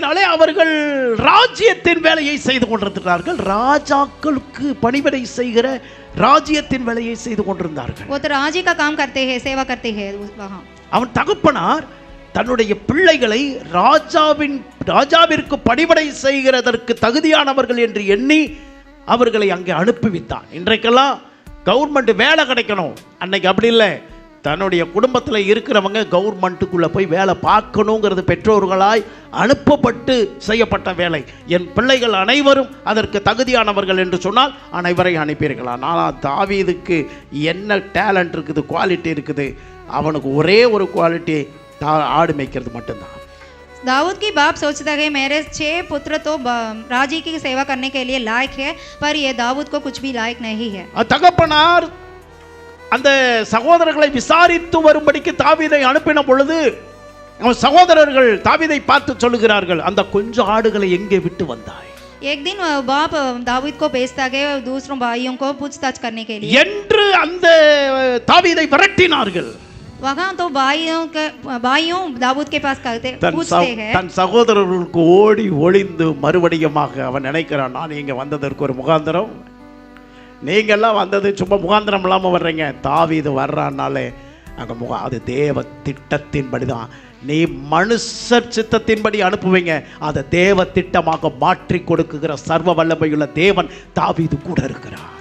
ஆகையினாலே அவர்கள் ராஜ்யத்தின் வேலையை செய்து கொண்டிருந்தார்கள். ராஜாக்களுக்கு பணிவிடை செய்கிற ராஜ்யத்தின் வேலையை செய்து கொண்டிருந்தார்கள். वो तो राजी का काम करते हैं, सेवा करते हैं वहाँ. அவன் தகப்பனார் தன்னுடைய பிள்ளைகளை ராஜாவிற்கு பணிவிடை செய்கிறதற்கு தகுதியானவர்கள் என்று எண்ணி அவர்களை அங்கே அனுப்பிவித்தான். இன்றைக்கெல்லாம் கவர்மெண்ட் வேலை கிடைக்கணும், அன்னைக்கு அப்படி இல்லை. தன்னுடைய குடும்பத்தில் இருக்கிறவங்க கவர்மெண்ட்டுக்குள்ளே போய் வேலை பார்க்கணுங்கிறது பெற்றோர்களாய் அனுப்பப்பட்டு செய்யப்பட்ட வேலை. என் பிள்ளைகள் அனைவரும் அதற்கு தகுதியானவர்கள் என்று சொன்னால் அனைவரையும் அனுப்பியிருக்கலாம். ஆனால் தாவீதுக்கு என்ன டேலண்ட் இருக்குது, குவாலிட்டி இருக்குது. அவனுக்கு ஒரே ஒரு குவாலிட்டி, ஆடு மேய்க்கிறது மட்டும்தான். दाऊद की बाप सोचता है मेरे 6 पुत्र तो राजी की सेवा करने के लिए लायक है, पर ये दाऊद को कुछ भी लायक नहीं है. தகப்பனார் அந்த சகோதரர்களை விசாரித்து வரும்படிக்கு தாவீதை அனுப்பின பொழுது அவன் சகோதரர்கள் தாவீதை பார்த்து சொல்லுகிறார்கள், அந்த கொஞ்சம் ஆடுகளை எங்கே விட்டு வந்தாய்? एक दिन बाप दाऊद को भेजता है दूसरों भाइयों को पूछताछ करने के लिए என்று அந்த தாவீதை விரட்டினார்கள். वहाँ तो भाइयों दाऊद के पास पूछते हैं. தன் சகோதரர்களுக்கு ஓடி ஒளிந்து மறுபடியுமாக அவன் நினைக்கிறான், நான் இங்க வந்ததற்கு ஒரு முகாந்திரம், நீங்க எல்லாம் வந்தது சும்மா முகாந்திரம் இல்லாம வர்றீங்க. தாவீது வர்றான்னாலே அங்க அது தேவ திட்டத்தின்படி தான். நீ மனுஷர் சித்தத்தின்படி அனுப்புவீங்க, அதை தேவ திட்டமாக மாற்றி கொடுக்குகிற சர்வ வல்லமையுள்ள தேவன் தாவீது கூட இருக்கிறார்.